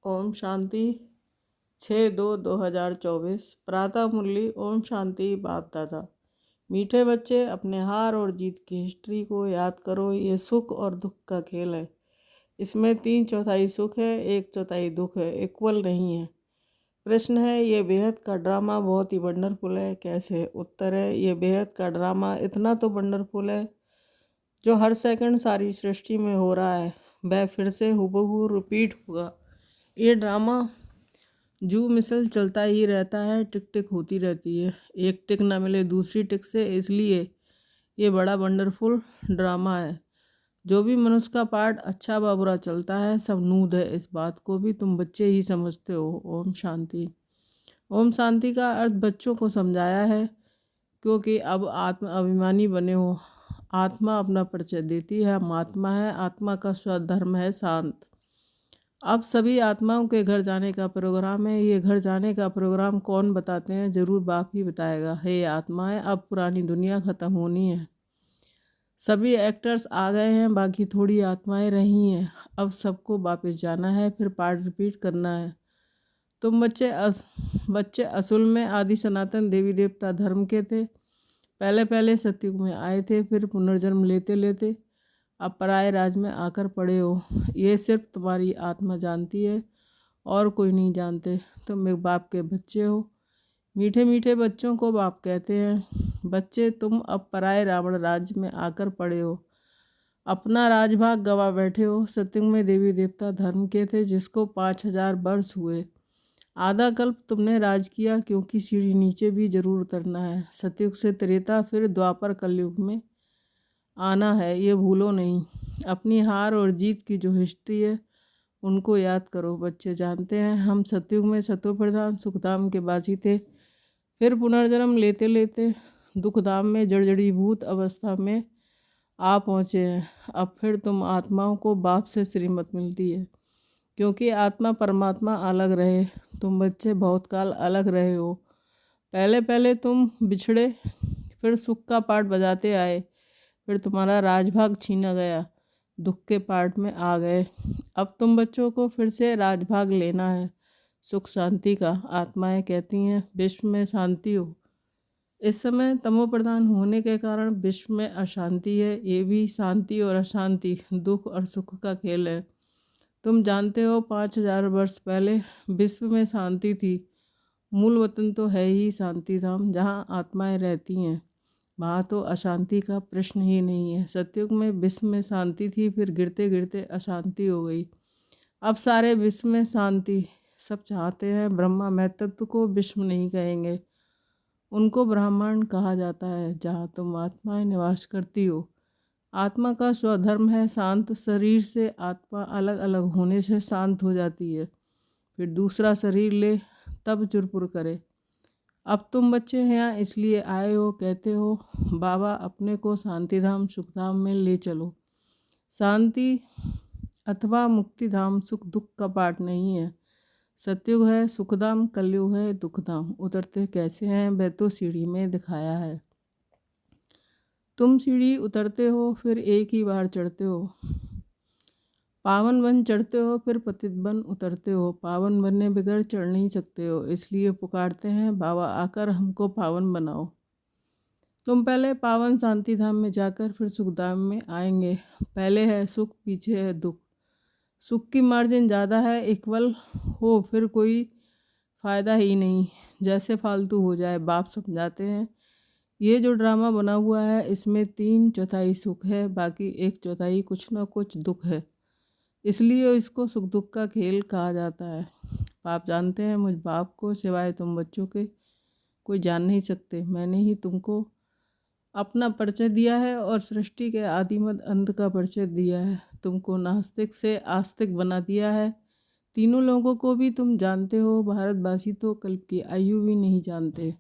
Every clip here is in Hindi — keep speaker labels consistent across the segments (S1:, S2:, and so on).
S1: ओम शांति 6/2/2024 प्रातः मुरली। ओम शांति बाप दादा। मीठे बच्चे, अपने हार और जीत की हिस्ट्री को याद करो। ये सुख और दुख का खेल है। इसमें 3/4 सुख है, 1/4 दुख है, इक्वल नहीं है। प्रश्न है, ये बेहद का ड्रामा बहुत ही वंडरफुल है, कैसे? उत्तर है, ये बेहद का ड्रामा इतना तो वंडरफुल है जो हर सेकंड सारी सृष्टि में हो रहा है, वह फिर से हुबहू रिपीट होगा। ये ड्रामा जू मिसल चलता ही रहता है, टिक टिक होती रहती है। एक टिक ना मिले दूसरी टिक से, इसलिए ये बड़ा वंडरफुल ड्रामा है। जो भी मनुष्य का पार्ट अच्छा व बुरा चलता है, सब नूद है। इस बात को भी तुम बच्चे ही समझते हो। ओम शांति। ओम शांति का अर्थ बच्चों को समझाया है, क्योंकि अब आत्म अभिमानी बने हो। आत्मा अपना परिचय देती है, हम आत्मा है। आत्मा का स्वधर्म है शांत। अब सभी आत्माओं के घर जाने का प्रोग्राम है। ये घर जाने का प्रोग्राम कौन बताते हैं? जरूर बाप ही बताएगा। हे आत्माएं, अब पुरानी दुनिया ख़त्म होनी है। सभी एक्टर्स आ गए हैं, बाकी थोड़ी आत्माएं रही हैं। अब सबको वापस जाना है, फिर पार्ट रिपीट करना है। तुम बच्चे असल में आदि सनातन देवी देवता धर्म के थे। पहले पहले सतयुग में आए थे, फिर पुनर्जन्म लेते लेते अब पराये राज में आकर पड़े हो। ये सिर्फ तुम्हारी आत्मा जानती है, और कोई नहीं जानते। तुम एक बाप के बच्चे हो। मीठे मीठे बच्चों को बाप कहते हैं। बच्चे, तुम अब पराये रावण राज्य में आकर पड़े हो। अपना राजभाग गवा बैठे हो। सतयुग में देवी देवता धर्म के थे, जिसको 5000 वर्ष हुए। आधा कल्प तुमने राज किया, क्योंकि सीढ़ी नीचे भी जरूर उतरना है। सतयुग से त्रेता, फिर द्वापर कलयुग में आना है, ये भूलो नहीं। अपनी हार और जीत की जो हिस्ट्री है, उनको याद करो। बच्चे जानते हैं, हम सतयुग में सतो प्रधान सुखधाम के बाजी थे। फिर पुनर्जन्म लेते लेते दुखधाम में जड़जड़ीभूत अवस्था में आ पहुँचे हैं। अब फिर तुम आत्माओं को बाप से श्रीमत मिलती है, क्योंकि आत्मा परमात्मा अलग रहे। तुम बच्चे बहुत काल अलग रहे हो। पहले पहले तुम बिछड़े, फिर सुख का पार्ट बजाते आए, फिर तुम्हारा राजभाग छीना गया, दुख के पार्ट में आ गए। अब तुम बच्चों को फिर से राजभाग लेना है, सुख शांति का। आत्माएं कहती हैं, विश्व में शांति हो। इस समय तमो प्रधान होने के कारण विश्व में अशांति है। ये भी शांति और अशांति, दुख और सुख का खेल है। तुम जानते हो, 5000 वर्ष पहले विश्व में शांति थी। मूल वतन तो है ही शांति धाम, जहाँ आत्माएं रहती हैं। वहाँ तो अशांति का प्रश्न ही नहीं है। सतयुग में विश्व में शांति थी, फिर गिरते गिरते अशांति हो गई। अब सारे विश्व में शांति। सब चाहते हैं। ब्रह्मा महतत्व को विश्व नहीं कहेंगे, उनको ब्रह्मांड कहा जाता है, जहाँ तुम आत्माएं निवास करती हो। आत्मा का स्वधर्म है शांत। शरीर से आत्मा अलग अलग होने से शांत हो जाती है, फिर दूसरा शरीर ले तब चुरपुर करे। अब तुम बच्चे यहाँ इसलिए आए हो, कहते हो बाबा अपने को शांतिधाम सुखधाम में ले चलो। शांति अथवा मुक्तिधाम सुख दुख का पार्ट नहीं है। सतयुग है सुखधाम, कलयुग है दुखधाम। उतरते कैसे हैं, वह तो सीढ़ी में दिखाया है। तुम सीढ़ी उतरते हो, फिर एक ही बार चढ़ते हो। पावन बन चढ़ते हो, फिर पतित बन उतरते हो। पावन बनने बगैर चढ़ नहीं सकते हो, इसलिए पुकारते हैं, बाबा आकर हमको पावन बनाओ। तुम पहले पावन शांति धाम में जाकर फिर सुखधाम में आएंगे। पहले है सुख, पीछे है दुख। सुख की मार्जिन ज़्यादा है, इक्वल हो फिर कोई फ़ायदा ही नहीं, जैसे फालतू हो जाए। बाप समझाते हैं, ये जो ड्रामा बना हुआ है, इसमें 3/4 सुख है, बाकी 1/4 कुछ ना कुछ दुख है, इसलिए इसको सुख दुख का खेल कहा जाता है। बाप जानते हैं, मुझ बाप को सिवाय तुम बच्चों के कोई जान नहीं सकते। मैंने ही तुमको अपना परिचय दिया है और सृष्टि के आदिमद अंत का परिचय दिया है। तुमको नास्तिक से आस्तिक बना दिया है। तीनों लोगों को भी तुम जानते हो। भारतवासी तो कल्प की आयु भी नहीं जानते,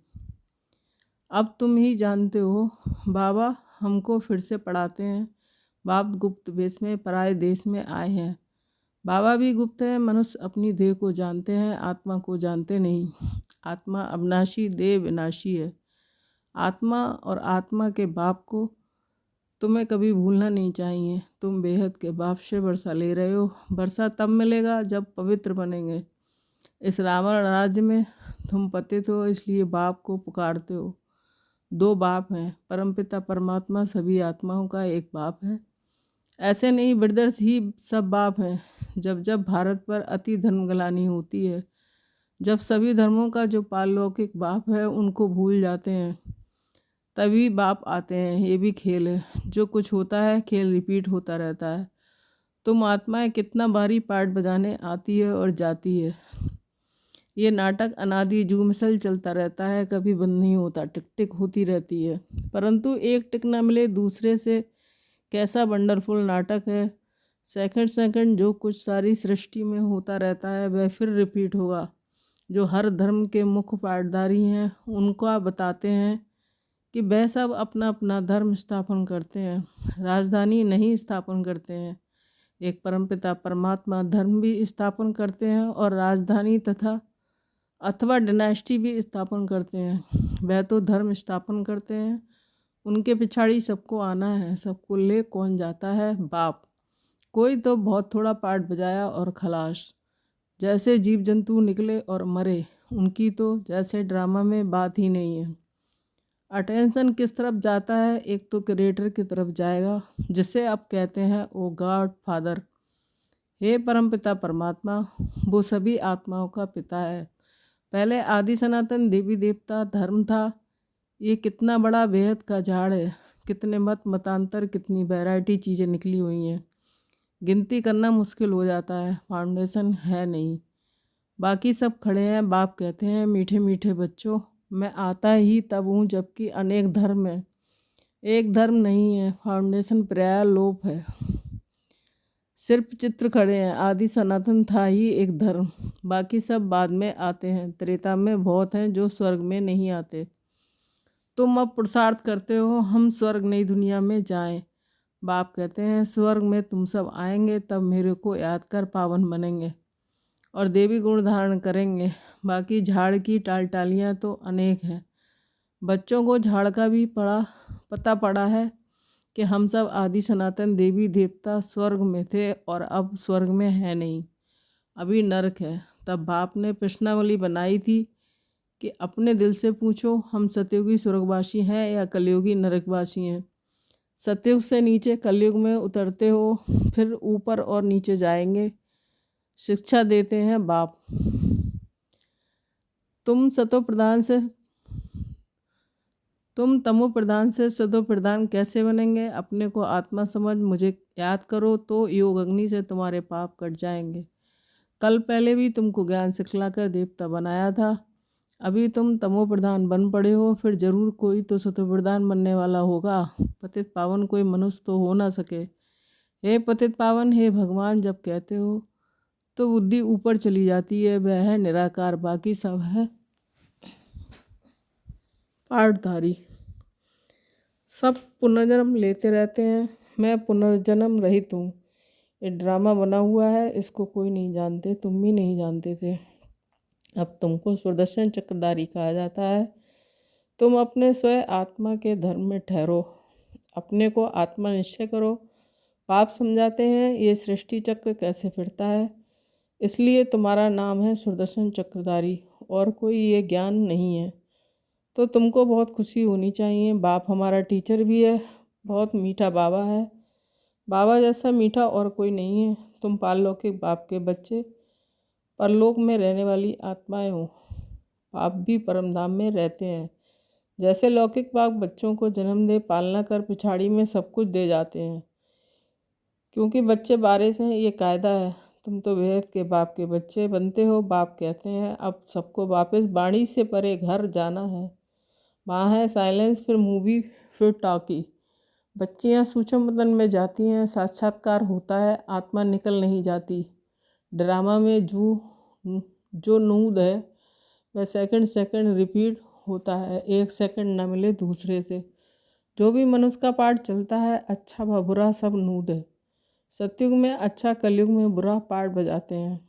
S1: अब तुम ही जानते हो। बाबा हमको फिर से पढ़ाते हैं। बाप गुप्त वेश में पराये देश में आए हैं। बाबा भी गुप्त है। मनुष्य अपनी देह को जानते हैं, आत्मा को जानते नहीं। आत्मा अविनाशी, देह विनाशी है। आत्मा और आत्मा के बाप को तुम्हें कभी भूलना नहीं चाहिए, तुम बेहद के बाप से वर्षा ले रहे हो। वर्षा तब मिलेगा जब पवित्र बनेंगे। इस रावण राज्य में तुम पतित हो, इसलिए बाप को पुकारते हो। दो बाप हैं, परमपिता परमात्मा सभी आत्माओं का एक बाप है। ऐसे नहीं, ब्रदर्स ही सब बाप हैं। जब जब भारत पर अति धर्मग्लानि होती है, जब सभी धर्मों का जो पारलौकिक बाप है उनको भूल जाते हैं, तभी बाप आते हैं। ये भी खेल है, जो कुछ होता है खेल रिपीट होता रहता है। तुम आत्माएं कितना भारी पार्ट बजाने आती है और जाती है। ये नाटक अनादि जू मिसल चलता रहता है, कभी बंद नहीं होता, टिक टिक होती रहती है। परंतु एक टिक न मिले दूसरे से। कैसा वंडरफुल नाटक है। सेकंड सेकंड जो कुछ सारी सृष्टि में होता रहता है वह फिर रिपीट होगा। जो हर धर्म के मुख्य पाठधारी हैं उनको बताते हैं कि वह सब अपना अपना धर्म स्थापन करते हैं, राजधानी नहीं स्थापन करते हैं। एक परमपिता परमात्मा धर्म भी स्थापन करते हैं और राजधानी तथा अथवा डिनास्टी भी स्थापन करते हैं। वह तो धर्म स्थापन करते हैं, उनके पिछाड़ी सबको आना है। सबको ले कौन जाता है? बाप। कोई तो बहुत थोड़ा पार्ट बजाया और खलास। जैसे जीव जंतु निकले और मरे, उनकी तो जैसे ड्रामा में बात ही नहीं है। अटेंशन किस तरफ जाता है? एक तो क्रिएटर की तरफ जाएगा, जिसे आप कहते हैं ओ गॉड फादर। हे परमपिता परमात्मा, वो सभी आत्माओं का पिता है। पहले आदि सनातन देवी देवता धर्म था। ये कितना बड़ा बेहद का झाड़ है, कितने मत मतांतर, कितनी वैरायटी चीज़ें निकली हुई हैं, गिनती करना मुश्किल हो जाता है। फाउंडेशन है नहीं, बाकी सब खड़े हैं। बाप कहते हैं मीठे मीठे बच्चों, मैं आता ही तब हूँ जबकि अनेक धर्म है, एक धर्म नहीं है। फाउंडेशन प्राय लोप है, सिर्फ चित्र खड़े हैं। आदि सनातन था ही एक धर्म, बाकी सब बाद में आते हैं। त्रेता में बहुत हैं जो स्वर्ग में नहीं आते। तुम अब पुरुषार्थ करते हो हम स्वर्ग नई दुनिया में जाएं। बाप कहते हैं स्वर्ग में तुम सब आएंगे तब मेरे को याद कर पावन बनेंगे और देवी गुण धारण करेंगे। बाकी झाड़ की टालियाँ तो अनेक हैं। बच्चों को झाड़ का भी पता पड़ा है कि हम सब आदि सनातन देवी देवता स्वर्ग में थे और अब स्वर्ग में है नहीं, अभी नरक है। तब बाप ने प्रश्नावली बनाई थी कि अपने दिल से पूछो, हम सतयुगी स्वर्गवासी हैं या कलयुगी नरकवासी हैं। सतयुग से नीचे कलयुग में उतरते हो, फिर ऊपर और नीचे जाएंगे। शिक्षा देते हैं बाप। तुम तमो प्रधान से सतो प्रधान कैसे बनेंगे? अपने को आत्मा समझ मुझे याद करो तो योग अग्नि से तुम्हारे पाप कट जाएंगे। कल पहले भी तुमको ज्ञान सिखलाकर देवता बनाया था। अभी तुम तमो प्रधान बन पड़े हो, फिर जरूर कोई तो सतो प्रधान बनने वाला होगा। पतित पावन कोई मनुष्य तो हो ना सके। हे पतित पावन, हे भगवान जब कहते हो तो बुद्धि ऊपर चली जाती है। वह है निराकार, बाकी सब है पाठधारी। सब पुनर्जन्म लेते रहते हैं, मैं पुनर्जन्म रहित हूँ। ये ड्रामा बना हुआ है, इसको कोई नहीं जानते, तुम भी नहीं जानते थे। अब तुमको सुदर्शन चक्रधारी कहा जाता है। तुम अपने स्वयं आत्मा के धर्म में ठहरो, अपने को आत्मा निश्चय करो। पाप समझाते हैं ये सृष्टि चक्र कैसे फिरता है, इसलिए तुम्हारा नाम है सुदर्शन चक्रधारी, और कोई ये ज्ञान नहीं है। तो तुमको बहुत खुशी होनी चाहिए। बाप हमारा टीचर भी है, बहुत मीठा बाबा है। बाबा जैसा मीठा और कोई नहीं है। तुम पारलौकिक बाप के बच्चे, परलोक में रहने वाली आत्माएं हो। बाप भी परमधाम में रहते हैं। जैसे लौकिक बाप बच्चों को जन्म दे, पालना कर पिछाड़ी में सब कुछ दे जाते हैं, क्योंकि बच्चे बारिश हैं, ये कायदा है। तुम तो बेहद के बाप के बच्चे बनते हो। बाप कहते हैं अब सबको वापस बाणी से परे घर जाना है। वहाँ है साइलेंस, फिर मूवी, फिर टॉकी। बच्चियाँ सूक्ष्म बदन में जाती हैं, साक्षात्कार होता है, आत्मा निकल नहीं जाती। ड्रामा में जो नूद है वह सेकंड सेकंड रिपीट होता है, एक सेकंड न मिले दूसरे से। जो भी मनुष्य का पार्ट चलता है, अच्छा व बुरा सब नूद है। सतयुग में अच्छा, कलयुग में बुरा पार्ट बजाते हैं।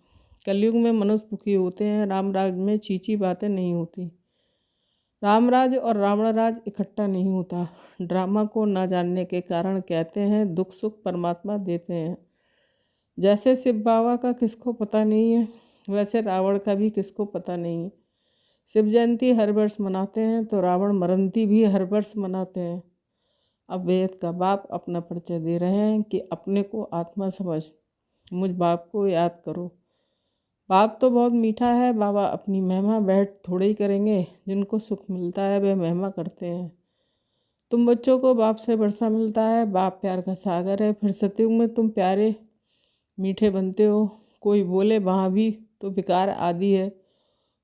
S1: कलयुग में मनुष्य दुखी होते हैं, राम राज में चीची बातें नहीं होती। रामराज और रावण राज इकट्ठा नहीं होता। ड्रामा को न जानने के कारण कहते हैं दुख सुख परमात्मा देते हैं। जैसे शिव बाबा का किसको पता नहीं है, वैसे रावण का भी किसको पता नहीं है। शिव जयंती हर वर्ष मनाते हैं तो रावण मरंती भी हर वर्ष मनाते हैं। अब वेद का बाप अपना परिचय दे रहे हैं कि अपने को आत्मा समझ, मुझ बाप को याद करो। बाप तो बहुत मीठा है, बाबा अपनी महिमा बैठ थोड़े ही करेंगे। जिनको सुख मिलता है वे महिमा करते हैं। तुम बच्चों को बाप से वर्षा मिलता है, बाप प्यार का सागर है। फिर सतयुग में तुम प्यारे मीठे बनते हो। कोई बोले वहाँ भी तो विकार आदि है,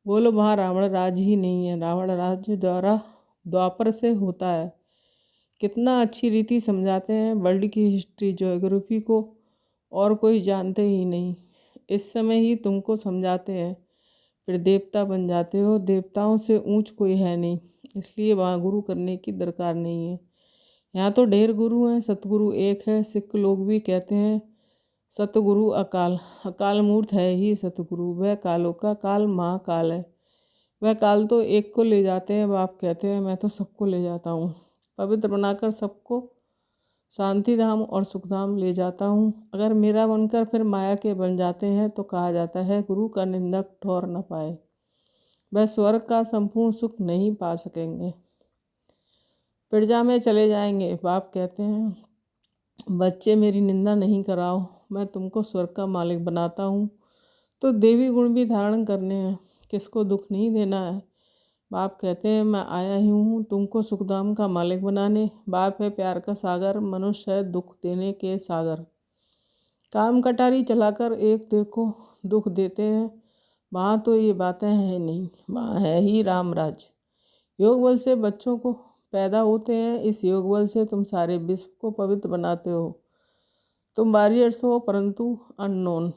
S1: बोलो वहाँ रावण राज ही नहीं है। रावण राज्य द्वापर से होता है। कितना अच्छी रीति समझाते हैं। वर्ल्ड की हिस्ट्री ज्योग्राफी को और कोई जानते ही नहीं, इस समय ही तुमको समझाते हैं। फिर देवता बन जाते हो। देवताओं से ऊंच कोई है नहीं, इसलिए वहाँ गुरु करने की दरकार नहीं है। यहाँ तो ढेर गुरु हैं, सतगुरु एक है। सिख लोग भी कहते हैं सतगुरु अकाल। अकाल मूर्त है ही सतगुरु, वह कालों का काल महाकाल है। वह काल तो एक को ले जाते हैं, बाप कहते हैं मैं तो सबको ले जाता हूँ। पवित्र बनाकर सबको शांति धाम और सुखधाम ले जाता हूँ। अगर मेरा बनकर फिर माया के बन जाते हैं तो कहा जाता है गुरु का निंदक ठौर न पाए। वह स्वर्ग का संपूर्ण सुख नहीं पा सकेंगे, प्रजा में चले जाएंगे। बाप कहते हैं बच्चे मेरी निंदा नहीं कराओ, मैं तुमको स्वर्ग का मालिक बनाता हूँ। तो देवी गुण भी धारण करने हैं, किसको दुख नहीं देना है। बाप कहते हैं मैं आया ही हूँ तुमको सुखधाम का मालिक बनाने। बाप है प्यार का सागर, मनुष्य है दुख देने के सागर। काम कटारी चलाकर एक देखो दुख देते हैं, वहाँ तो ये बातें हैं नहीं, वहाँ है ही राम राज। योग बल से बच्चों को पैदा होते हैं, इस योग बल से तुम सारे विश्व को पवित्र बनाते हो। तुम वॉरियर्स हो परंतु अननोन,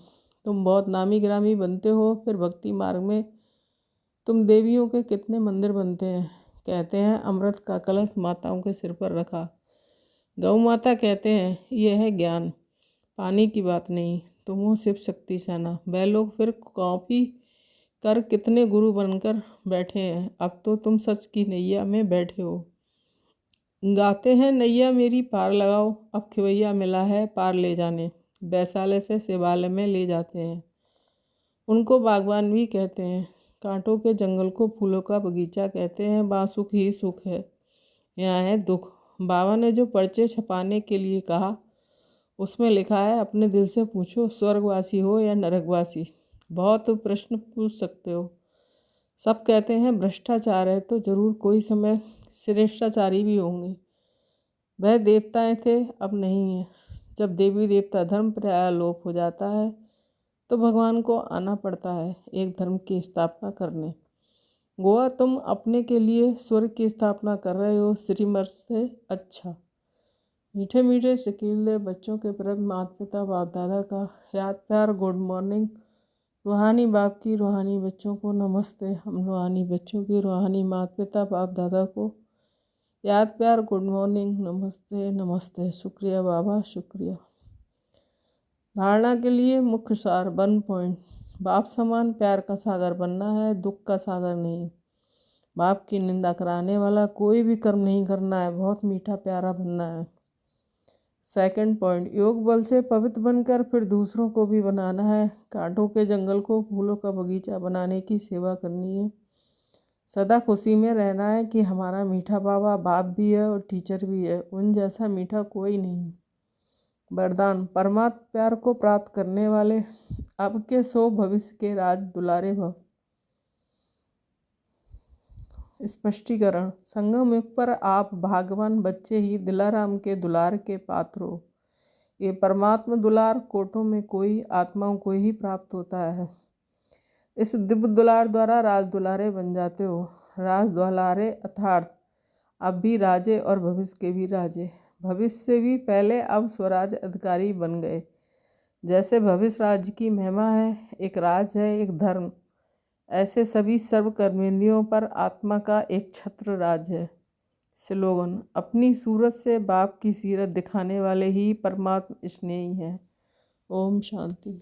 S1: तुम बहुत नामी गिरामी बनते हो। फिर भक्ति मार्ग में तुम देवियों के कितने मंदिर बनते हैं। कहते हैं अमृत का कलश माताओं के सिर पर रखा। गौ माता कहते हैं यह है ज्ञान, पानी की बात नहीं। तुम हो शिव शक्ति सेना। वह लोग फिर कॉपी कर कितने गुरु बनकर बैठे हैं। अब तो तुम सच की नैया में बैठे हो। गाते हैं नैया मेरी पार लगाओ, अब खिवैया मिला है पार ले जाने। वैशाले से शिवालय में ले जाते हैं। उनको बागवान भी कहते हैं। कांटों के जंगल को फूलों का बगीचा कहते हैं। वहाँ सुख ही सुख है, यहाँ है दुख। बाबा ने जो पर्चे छपाने के लिए कहा उसमें लिखा है अपने दिल से पूछो स्वर्गवासी हो या नरकवासी। बहुत प्रश्न पूछ सकते हो। सब कहते हैं भ्रष्टाचार है, तो जरूर कोई समय श्रेष्ठाचारी भी होंगे। वह देवताएं थे, अब नहीं है। जब देवी देवता धर्म प्राय लोप हो जाता है तो भगवान को आना पड़ता है एक धर्म की स्थापना करने। गोवा तुम अपने के लिए स्वर्ग की स्थापना कर रहे हो, श्रीमत से अच्छा। मीठे मीठे शकीले बच्चों के प्रति माता पिता बाप दादा का याद प्यार गुड मॉर्निंग। रूहानी बाप की रूहानी बच्चों को नमस्ते। हम रूहानी बच्चों की रूहानी माता पिता बाप दादा को याद प्यार गुड मॉर्निंग, नमस्ते नमस्ते। शुक्रिया बाबा, शुक्रिया। धारणा के लिए मुख्य सार 1 पॉइंट। बाप समान प्यार का सागर बनना है, दुख का सागर नहीं। बाप की निंदा कराने वाला कोई भी कर्म नहीं करना है, बहुत मीठा प्यारा बनना है। 2 पॉइंट, योग बल से पवित्र बनकर फिर दूसरों को भी बनाना है। कांटों के जंगल को फूलों का बगीचा बनाने की सेवा करनी है। सदा खुशी में रहना है कि हमारा मीठा बाबा बाप भी है और टीचर भी है, उन जैसा मीठा कोई नहीं। वरदान, परमात्म प्यार को प्राप्त करने वाले अब के सो भविष्य के राज दुलारे भव। स्पष्टीकरण, संगम युग पर आप भागवान बच्चे ही दिलाराम के दुलार के पात्र हो। ये परमात्मा दुलार कोटों में कोई आत्माओं को ही प्राप्त होता है। इस दिव्य दुलार द्वारा राज दुलारे बन जाते हो। राज दुलारे अर्थात अब भी राजे और भविष्य के भी राजे। भविष्य से भी पहले अब स्वराज अधिकारी बन गए। जैसे भविष्य राज्य की महिमा है, एक राज है, एक धर्म, ऐसे सभी सर्व कर्मेंद्रियों पर आत्मा का एक छत्र राज है। स्लोगन, अपनी सूरत से बाप की सीरत दिखाने वाले ही परमात्म स्नेही हैं। ओम शांति।